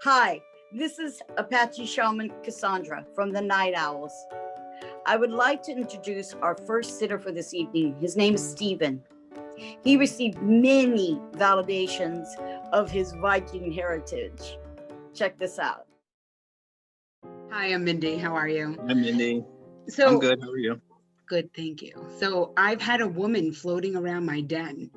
Hi, this is Apache Shaman Cassandra from the Night Owls. I would like to introduce our first sitter for this evening. His name is Stephen. He received many validations of his Viking heritage. Check this out. Hi, I'm Mindy. How are you? I'm Mindy. So I'm good. How are you? Good, thank you. So I've had a woman floating around my den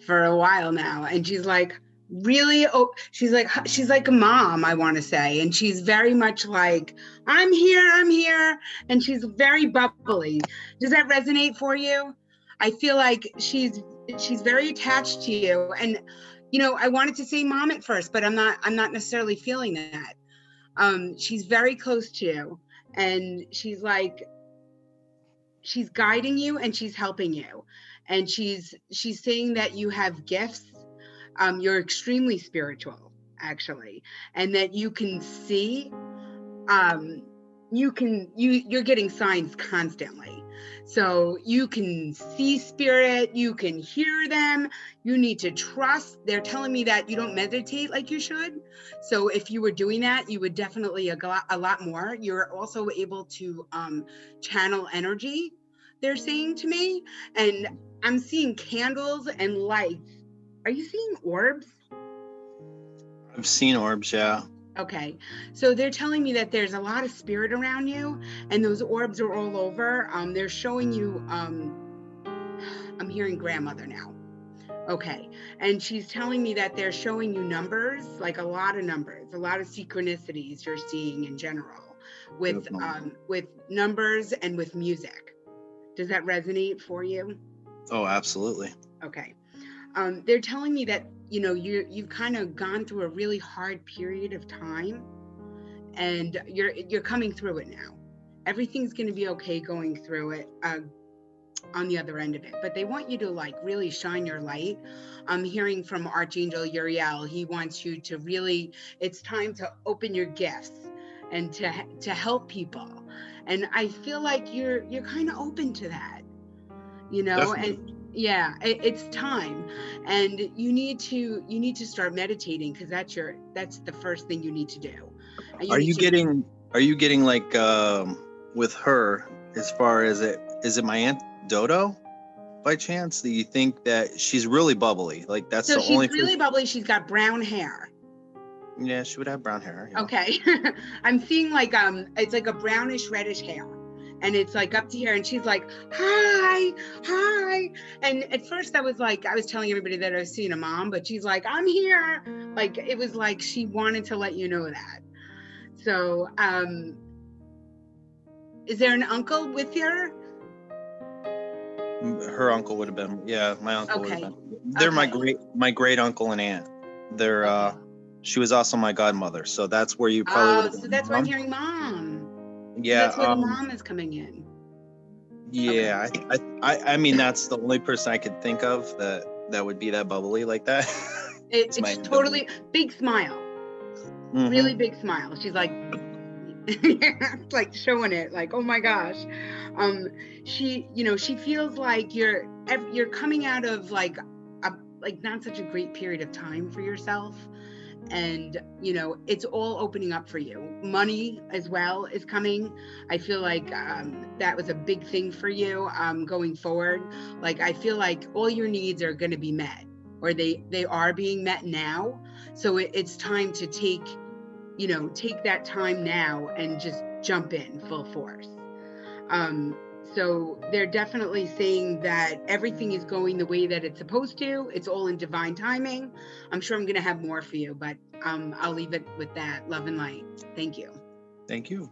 for a while now, and she's like, really, she's like a mom, I want to say, and she's very much like, I'm here, and she's very bubbly. Does that resonate for you? I feel like she's very attached to you, and I wanted to say mom at first, but I'm not necessarily feeling that. She's very close to you, and she's guiding you and she's helping you, and she's saying that you have gifts. You're extremely spiritual, actually, and that you can see, you're getting signs constantly. So you can see spirit, you can hear them, you need to trust. They're telling me that you don't meditate like you should. So if you were doing that, you would definitely a lot more. You're also able to channel energy, they're saying to me. And I'm seeing candles and lights. Are you seeing orbs? I've seen orbs, yeah. Okay, so they're telling me that there's a lot of spirit around you, and those orbs are all over. They're showing you, I'm hearing grandmother now. Okay, and she's telling me that they're showing you numbers, like a lot of numbers, a lot of synchronicities you're seeing in general with numbers and with music. Does that resonate for you? Oh, absolutely. Okay. They're telling me that you've kind of gone through a really hard period of time, and you're coming through it now. Everything's going to be okay going through it on the other end of it. But they want you to really shine your light. I'm hearing from Archangel Uriel. He wants you to really. It's time to open your gifts and to help people. And I feel like you're kind of open to that. Definitely. And yeah, it's time, and you need to start meditating, because that's the first thing you need to do. Are you getting with her, as far as is it my Aunt Dodo by chance? Do you think that she's really bubbly? Like that's so the she's only really bubbly. She's got brown hair. Yeah, she would have brown hair. Yeah. Okay. I'm seeing it's like a brownish reddish hair. And it's up to here, and she's like, hi. And at first I was telling everybody that I was seeing a mom, but she's like, I'm here. It was like she wanted to let you know that. So, is there an uncle with her? Her uncle would have been, yeah, my uncle would have been. They're okay. my great uncle and aunt. They're she was also my godmother, so that's where you probably would have been. So that's why I'm hearing mom. Yeah, so that's where the mom is coming in. Yeah, okay. I mean that's the only person I could think of that would be that bubbly like that. It's totally big smile. Mm-hmm. Really big smile. She's like showing it, oh my gosh. She feels like you're coming out of not such a great period of time for yourself, and it's all opening up for you. Money as well is coming. I feel like that was a big thing for you going forward. I feel like all your needs are going to be met, or they are being met now. So it's time to take that time now and just jump in full force. So they're definitely saying that everything is going the way that it's supposed to. It's all in divine timing. I'm sure I'm going to have more for you, but I'll leave it with that. Love and light. Thank you. Thank you.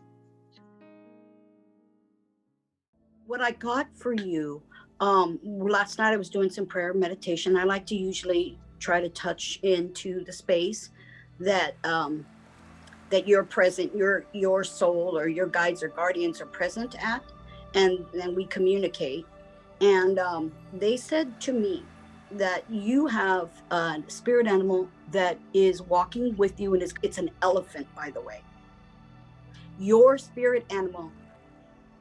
What I got for you, last night I was doing some prayer meditation. I like to usually try to touch into the space that that you're present, your soul or your guides or guardians are present at, and then we communicate. And they said to me that you have a spirit animal that is walking with you, and it's an elephant, by the way. Your spirit animal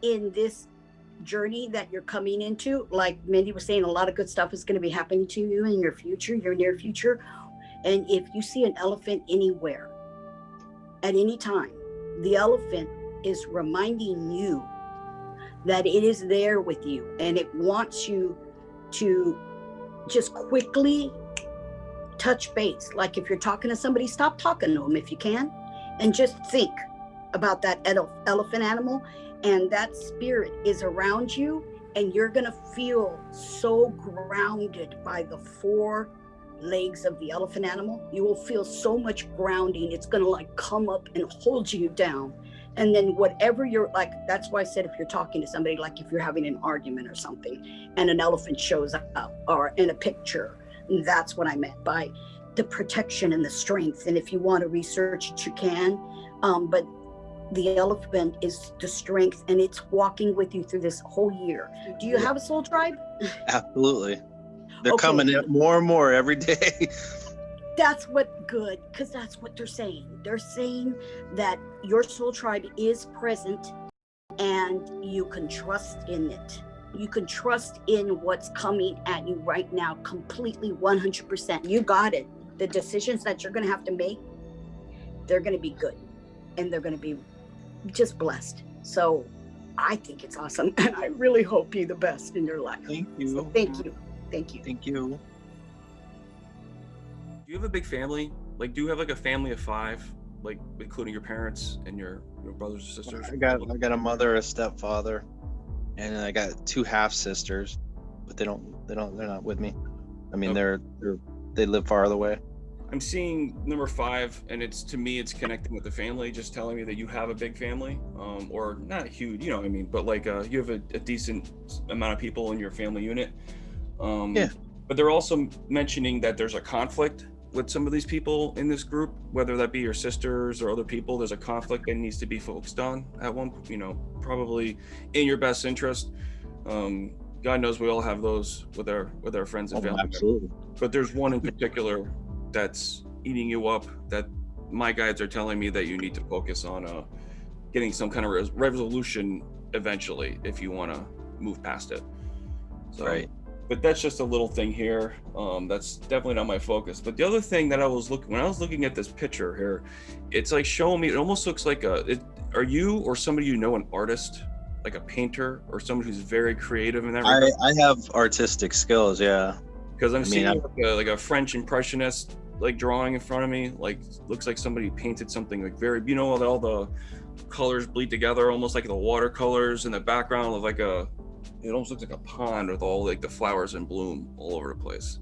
in this journey that you're coming into, like Mindy was saying, a lot of good stuff is going to be happening to you in your future, your near future. And if you see an elephant anywhere, at any time, the elephant is reminding you that it is there with you, and it wants you to just quickly touch base. Like if you're talking to somebody, stop talking to them if you can, and just think about that elephant animal, and that spirit is around you, and you're gonna feel so grounded by the 4 legs of the elephant animal. You will feel so much grounding. It's gonna like come up and hold you down. And then whatever you're like, that's why I said if you're talking to somebody, like if you're having an argument or something and an elephant shows up or in a picture, that's what I meant by the protection and the strength. And if you want to research it, you can. But the elephant is the strength, and it's walking with you through this whole year. Do you have a soul tribe? Absolutely. They're Okay. coming in more and more every day. That's what good, because that's what they're saying. They're saying that your soul tribe is present and you can trust in it. You can trust in what's coming at you right now completely, 100%. You got it. The decisions that you're going to have to make, they're going to be good, and they're going to be just blessed. So I think it's awesome, and I really hope you the best in your life. Thank you. So thank you. Thank you. Thank you. Do you have a big family? Like, do you have like a family of 5, like including your parents and your brothers or sisters? I got a mother, a stepfather, and I got 2 half sisters, but they're not with me. I mean, Okay. they live farther away. I'm seeing number 5, and to me it's connecting with the family, just telling me that you have a big family, or not huge, you know what I mean, but like you have a decent amount of people in your family unit. Yeah. But they're also mentioning that there's a conflict with some of these people in this group, whether that be your sisters or other people. There's a conflict that needs to be focused on at one, probably in your best interest. God knows we all have those with our friends and family. Absolutely. But there's one in particular that's eating you up, that my guides are telling me that you need to focus on getting some kind of resolution eventually if you want to move past it. So, Right. But that's just a little thing here. That's definitely not my focus. But the other thing that when I was looking at this picture here, it's like showing me, it almost looks like are you or somebody you know an artist, like a painter or someone who's very creative in that regard? I have artistic skills, yeah. Because I'm seeing like a French impressionist like drawing in front of me, like looks like somebody painted something like very, all the colors bleed together, almost like the watercolors in the background of it almost looks like a pond with all like the flowers in bloom all over the place.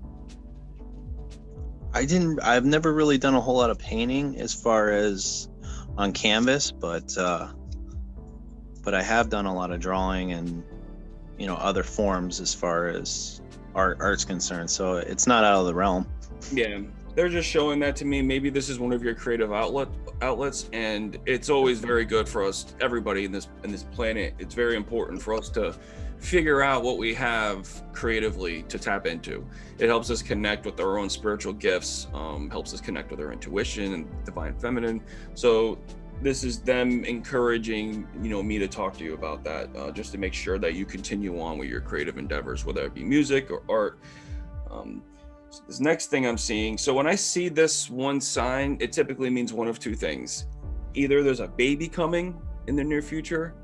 I've never really done a whole lot of painting as far as on canvas, but I have done a lot of drawing and other forms as far as art's concerned, so it's not out of the realm. Yeah, they're just showing that to me. Maybe this is one of your creative outlets, and it's always very good for us, everybody in this planet. It's very important for us to figure out what we have creatively to tap into. It helps us connect with our own spiritual gifts, helps us connect with our intuition and divine feminine. So this is them encouraging me to talk to you about that, just to make sure that you continue on with your creative endeavors, whether it be music or art. So this next thing I'm seeing, so when I see this one sign, it typically means one of 2 things. Either there's a baby coming in the near future.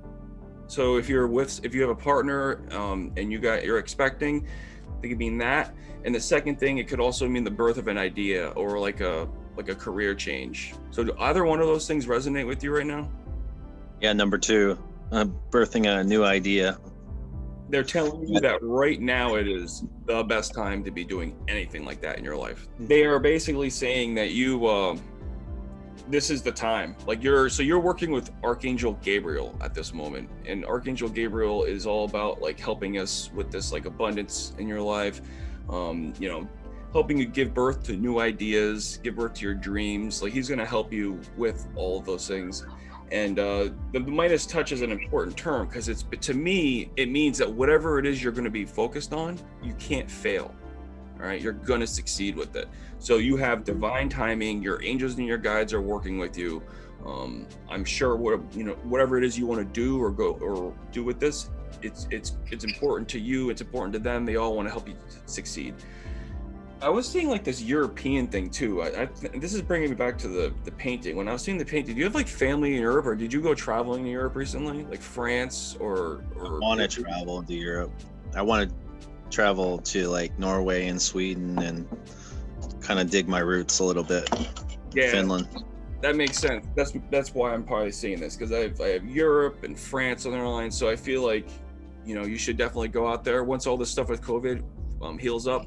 So if you have a partner and you're expecting, it could mean that. And the second thing, it could also mean the birth of an idea or like a career change. So do either one of those things resonate with you right now? Yeah, number 2, birthing a new idea. They're telling you that right now it is the best time to be doing anything like that in your life. They are basically saying that this is the time. Like you're working with Archangel Gabriel at this moment, and Archangel Gabriel is all about like helping us with this like abundance in your life, helping you give birth to new ideas, give birth to your dreams. Like he's going to help you with all of those things. And the Midas touch is an important term because to me, it means that whatever it is you're going to be focused on, you can't fail. All right, you're going to succeed with it. So you have divine timing. Your angels and your guides are working with you. I'm sure whatever it is you want to do or do with this, it's important to you. It's important to them. They all want to help you succeed. I was seeing like this European thing too. This is bringing me back to the painting. When I was seeing the painting, do you have like family in Europe, or did you go traveling to Europe recently, like France or? I want to travel to Europe. I want to travel to like Norway and Sweden and kind of dig my roots a little bit. Yeah, Finland. That makes sense. That's why I'm probably seeing this, because I have Europe and France on their line. So I feel like, you know, you should definitely go out there once all this stuff with COVID heals up.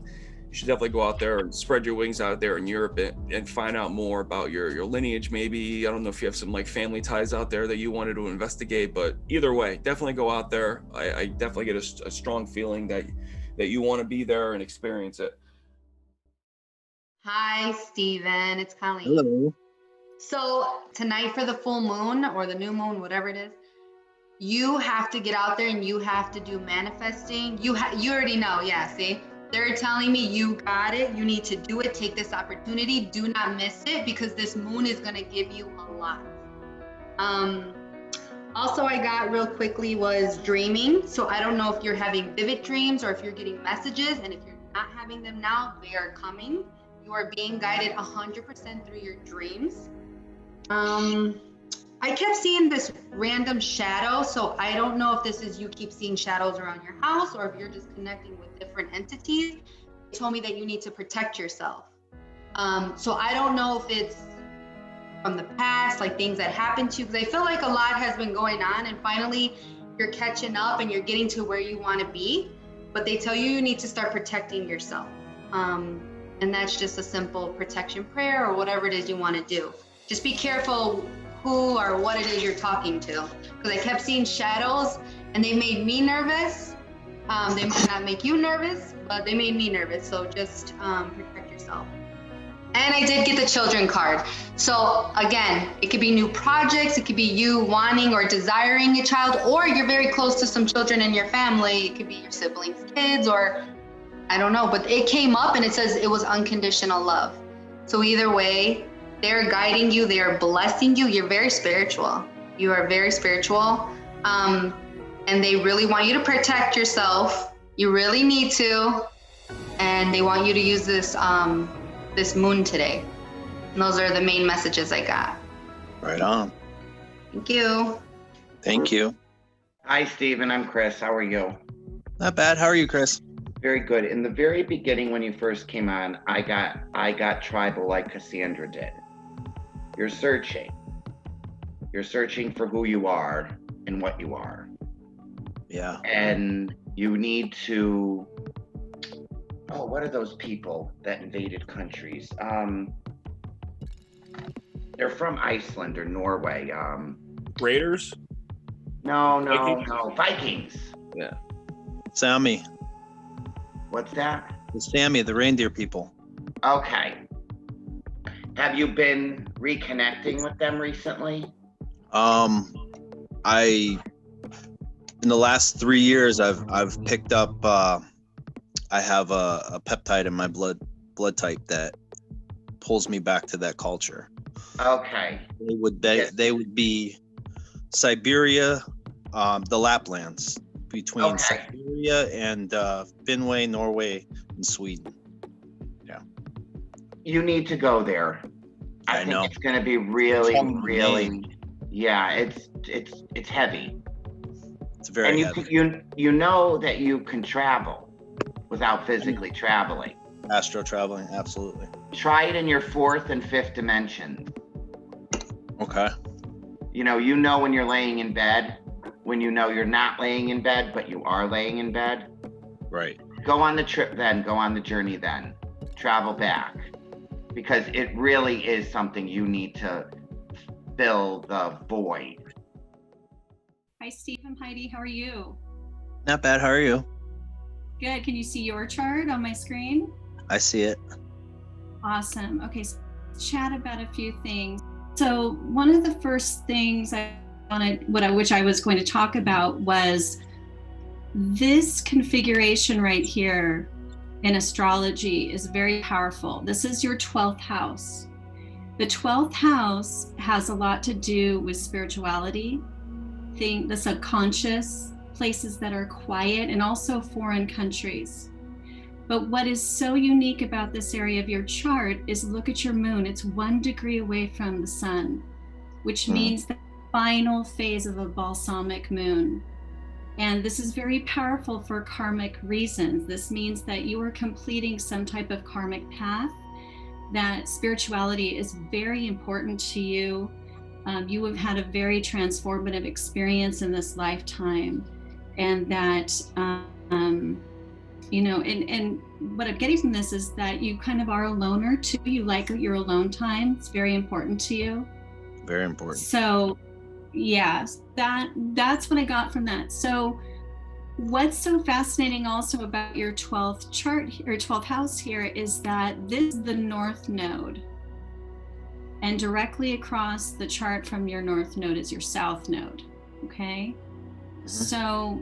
You should definitely go out there and spread your wings out there in Europe and find out more about your lineage. Maybe, I don't know if you have some like family ties out there that you wanted to investigate, but either way, definitely go out there. I definitely get a strong feeling that you want to be there and experience it. Hi, Stephen. It's Colleen. Hello. So tonight for the full moon or the new moon, whatever it is, you have to get out there and you have to do manifesting. You already know. Yeah, see? They're telling me you got it. You need to do it. Take this opportunity. Do not miss it, because this moon is going to give you a lot. Also, I got real quickly was dreaming. So I don't know if you're having vivid dreams or if you're getting messages. And if you're not having them now, they are coming. You are being guided 100% through your dreams. I kept seeing this random shadow. So I don't know if this is you keep seeing shadows around your house or if you're just connecting with different entities. They told me that you need to protect yourself. So I don't know if it's from the past, like things that happened to you, because I feel like a lot has been going on and finally you're catching up and you're getting to where you want to be, but they tell you need to start protecting yourself. And that's just a simple protection prayer or whatever it is you want to do. Just be careful who or what it is you're talking to, because I kept seeing shadows and they made me nervous. They might not make you nervous, but they made me nervous. So just protect yourself. And I did get the children card. So again, it could be new projects. It could be you wanting or desiring a child, or you're very close to some children in your family. It could be your siblings' kids, or I don't know, but it came up and it says it was unconditional love. So either way, they're guiding you, they are blessing you. You're very spiritual. You are very spiritual. And they really want you to protect yourself. You really need to. And they want you to use this this moon today. And those are the main messages I got. Right on. Thank you. Thank you. Hi, Stephen. I'm Chris. How are you? Not bad. How are you, Chris? Very good. In the very beginning, when you first came on, I got tribal like Cassandra did. You're searching. You're searching for who you are and what you are. Yeah. And you need to, what are those people that invaded countries? They're from Iceland or Norway. Raiders? No. Vikings. Yeah. Sami. What's that? The Sami, the reindeer people. Okay. Have you been reconnecting with them recently? In the last 3 years, I've picked up. I have a peptide in my blood type that pulls me back to that culture. Okay. They would be Siberia, the Laplands, between Siberia and Finway, Norway, and Sweden. Yeah. You need to go there. I think it's going to be really. Yeah, it's heavy. It's very heavy. You know that you can travel without physically traveling. Astro traveling, absolutely. Try it in your 4th and 5th dimension. Okay. You know when you're laying in bed, when you know you're not laying in bed, but you are laying in bed. Right. Go on the trip then, go on the journey then. Travel back. Because it really is something you need to fill the void. Hi, Steve. I'm Heidi. How are you? Not bad. How are you? Good. Can you see your chart on my screen? I see it. Awesome. Okay, so chat about a few things. So one of the first things which I was going to talk about was this configuration right here in astrology is very powerful. This is your 12th house. The 12th house has a lot to do with spirituality, the subconscious, places that are quiet, and also foreign countries. But what is so unique about this area of your chart is look at your moon. It's 1 degree away from the sun, which means the final phase of a balsamic moon. And this is very powerful for karmic reasons. This means that you are completing some type of karmic path, that spirituality is very important to you. You have had a very transformative experience in this lifetime. And that, you know, and what I'm getting from this is that you kind of are a loner too. You like your alone time. It's very important to you. Very important. So yes, that's what I got from that. So what's so fascinating also about your 12th chart or 12th house here is that this is the north node, and directly across the chart from your north node is your south node. Okay. So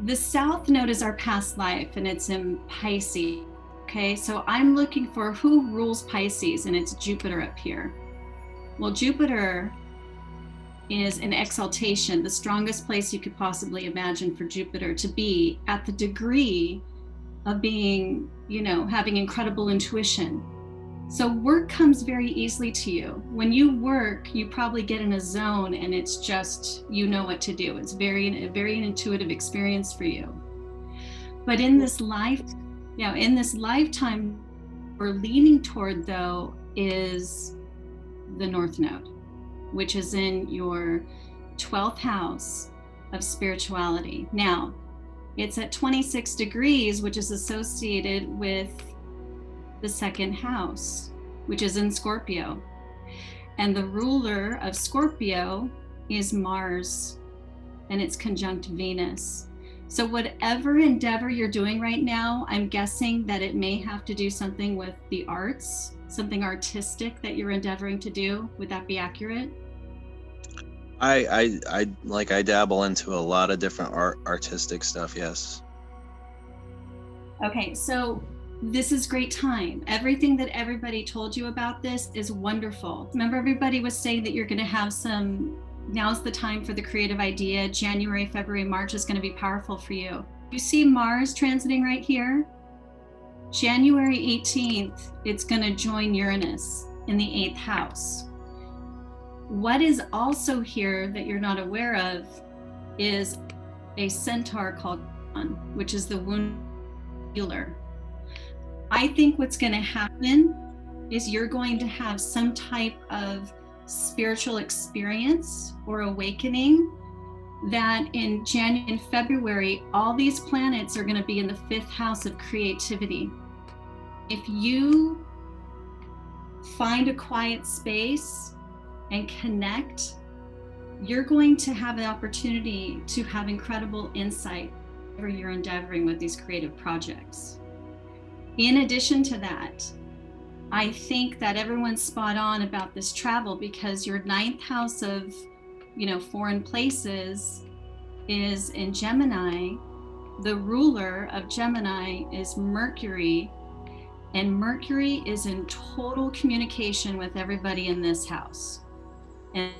the south node is our past life, and it's in Pisces. Okay, so I'm looking for who rules Pisces, and it's Jupiter up here. Well, Jupiter is in exaltation, the strongest place you could possibly imagine for Jupiter to be, at the degree of being, you know, having incredible intuition. So work comes very easily to you. When you work, you probably get in a zone and it's just, you know what to do. It's a very intuitive experience for you. But in this lifetime, we're leaning toward though is the north node, which is in your 12th house of spirituality. Now, it's at 26 degrees, which is associated with the second house, which is in Scorpio. And the ruler of Scorpio is Mars, and it's conjunct Venus. So whatever endeavor you're doing right now, I'm guessing that it may have to do something with the arts, something artistic that you're endeavoring to do. Would that be accurate? I dabble into a lot of different artistic stuff. Yes. Okay, so this is great time. Everything that everybody told you about this is wonderful. Remember, everybody was saying that you're going to have now's the time for the creative idea. January, February, March is going to be powerful for you. You see Mars transiting right here? January 18th, it's going to join Uranus in the 8th house. What is also here that you're not aware of is a centaur called Shaman, which is the wound healer. I think what's going to happen is you're going to have some type of spiritual experience or awakening that in January and February, all these planets are going to be in the 5th house of creativity. If you find a quiet space and connect, you're going to have an opportunity to have incredible insight whenever you're endeavoring with these creative projects. In addition to that, I think that everyone's spot on about this travel, because your 9th house of, foreign places is in Gemini. The ruler of Gemini is Mercury, and Mercury is in total communication with everybody in this house. And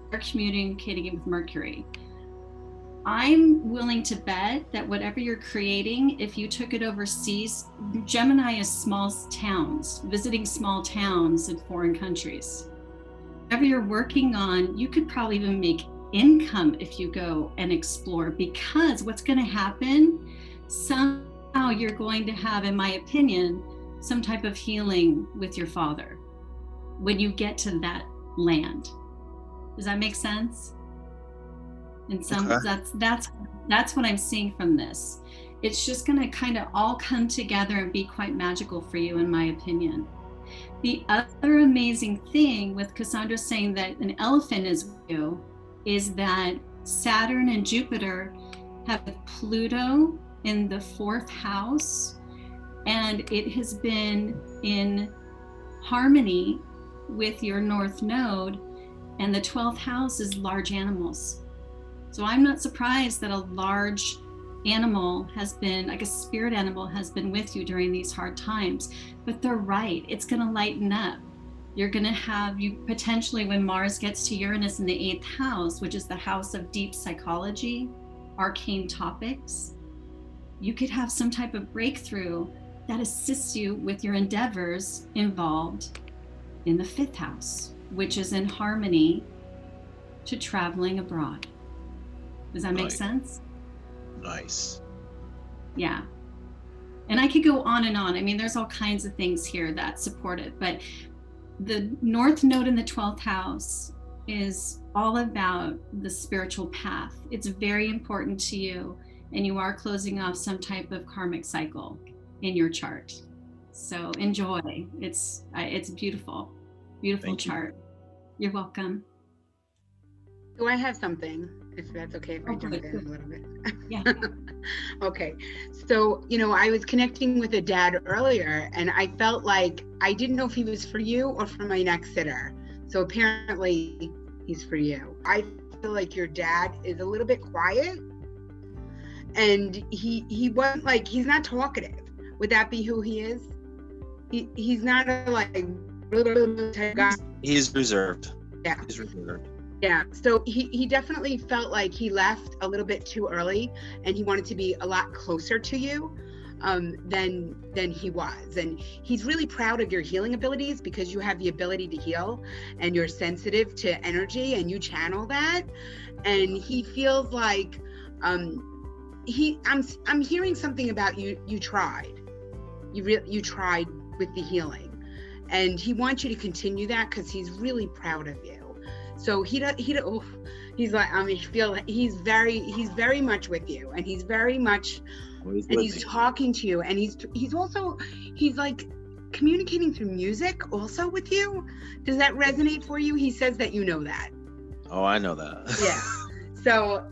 they're communicating with Mercury. I'm willing to bet that whatever you're creating, if you took it overseas, Gemini is small towns, visiting small towns in foreign countries. Whatever you're working on, you could probably even make income if you go and explore, because what's going to happen, somehow you're going to have, in my opinion, some type of healing with your father when you get to that land. Does that make sense? And that's what I'm seeing from this. It's just going to kind of all come together and be quite magical for you, in my opinion. The other amazing thing with Cassandra saying that an elephant is with you is that Saturn and Jupiter have Pluto in the 4th house, and it has been in harmony with your north node, and the 12th house is large animals. So I'm not surprised that a large animal has been, like a spirit animal, has been with you during these hard times. But they're right, it's going to lighten up. You're going to have, you potentially, when Mars gets to Uranus in the 8th house, which is the house of deep psychology, arcane topics, you could have some type of breakthrough that assists you with your endeavors involved in the 5th house, which is in harmony to traveling abroad. Does that make sense? Nice. Yeah. And I could go on and on. I mean, there's all kinds of things here that support it, but the North Node in the 12th house is all about the spiritual path. It's very important to you, and you are closing off some type of karmic cycle in your chart. So enjoy. It's beautiful, beautiful chart. You're welcome. Do I have something, if that's okay, if I jump in a little bit? Yeah. Okay. So, I was connecting with a dad earlier, and I felt like I didn't know if he was for you or for my next sitter. So apparently he's for you. I feel like your dad is a little bit quiet, and he wasn't like, he's not talkative. Would that be who he is? He's not a like type guy. He's reserved. Yeah. He's reserved. Yeah, so he definitely felt like he left a little bit too early, and he wanted to be a lot closer to you than he was. And he's really proud of your healing abilities, because you have the ability to heal, and you're sensitive to energy, and you channel that. And he feels like I'm hearing something about you tried. You tried with the healing, and he wants you to continue that because he's really proud of you. So he's like, he's very much with you, and he's very much, and he's talking to you, and he's also like communicating through music also with you. Does that resonate for you? He says that you know that. Oh, I know that. Yeah. So,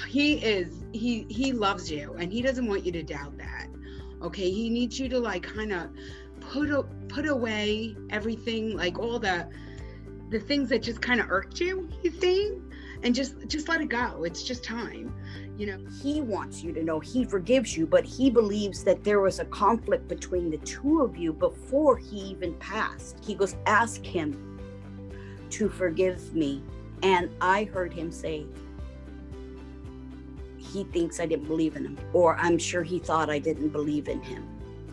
he loves you, and he doesn't want you to doubt that. Okay. He needs you to like kind of put away everything, like all the things that just kind of irked you, he's saying, and just let it go. It's just time, He wants you to know he forgives you, but he believes that there was a conflict between the two of you before he even passed. He goes, ask him to forgive me. And I heard him say, he thinks I didn't believe in him, or I'm sure he thought I didn't believe in him.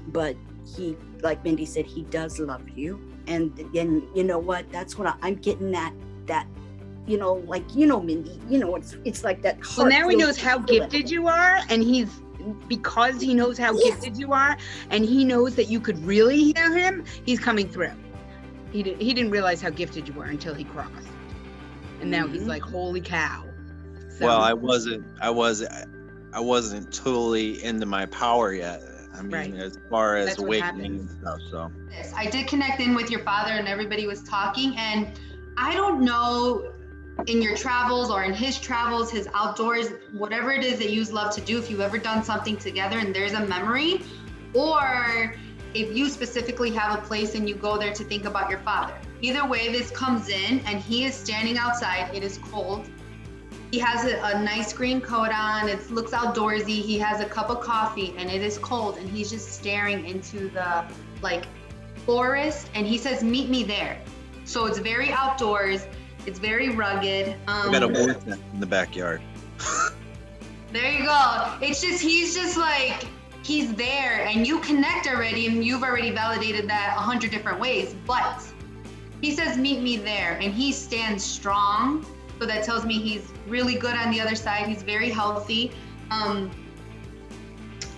But he, like Mindy said, he does love you. And then, you know what, that's what I'm getting that Mindy, it's like that. Well, now he knows how gifted you are, and because he knows how gifted you are, and he knows that you could really hear him, he's coming through. He didn't realize how gifted you were until he crossed. And now he's like, holy cow. So, well, I wasn't totally into my power yet. I mean, right. As far as awakening and stuff, so. I did connect in with your father, and everybody was talking, and I don't know in your travels or in his travels, his outdoors, whatever it is that you love to do, if you've ever done something together and there's a memory, or if you specifically have a place and you go there to think about your father. Either way, this comes in and he is standing outside. It is cold. He has a nice green coat on. It looks outdoorsy. He has a cup of coffee, and it is cold, and he's just staring into the forest, and he says, meet me there. So it's very outdoors. It's very rugged. I got a wood tent in the backyard. There you go. It's just, he's there, and you connect already, and you've already validated that 100 different ways, but he says, meet me there, and he stands strong. So that tells me he's really good on the other side. He's very healthy.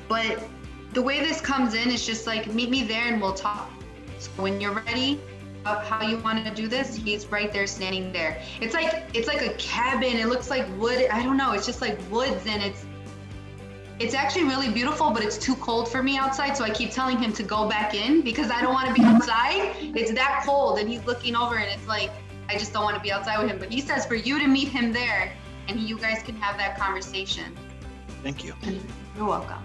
But the way this comes in is just like, meet me there and we'll talk. So when you're ready, how you want to do this, he's right there standing there. It's like a cabin. It looks like wood. I don't know. It's just like woods, and it's actually really beautiful, but it's too cold for me outside. So I keep telling him to go back in because I don't want to be outside. It's that cold, and he's looking over, and it's like, I just don't want to be outside with him. But he says for you to meet him there, and you guys can have that conversation. Thank you. You're welcome.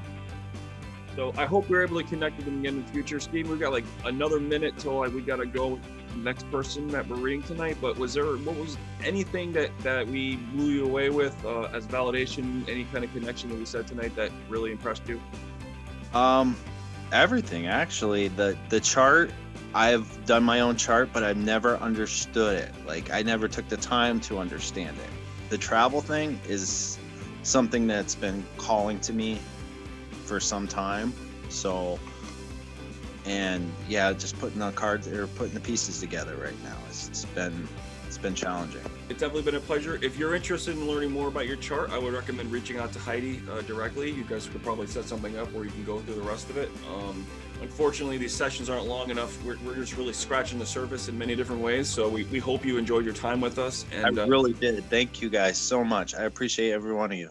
So I hope we're able to connect with them again in the future. Steve, we've got another minute till we got to go with the next person that we're reading tonight. But what was anything that we blew you away with as validation, any kind of connection that we said tonight that really impressed you? Everything, actually. The chart, I've done my own chart, but I've never understood it. I never took the time to understand it. The travel thing is something that's been calling to me for some time. So, and yeah, just putting the cards or putting the pieces together right now. It's been challenging. It's definitely been a pleasure. If you're interested in learning more about your chart, I would recommend reaching out to Heidi directly. You guys could probably set something up where you can go through the rest of it. Unfortunately, these sessions aren't long enough. We're just really scratching the surface in many different ways. So we hope you enjoyed your time with us. And I really did. Thank you guys so much. I appreciate every one of you.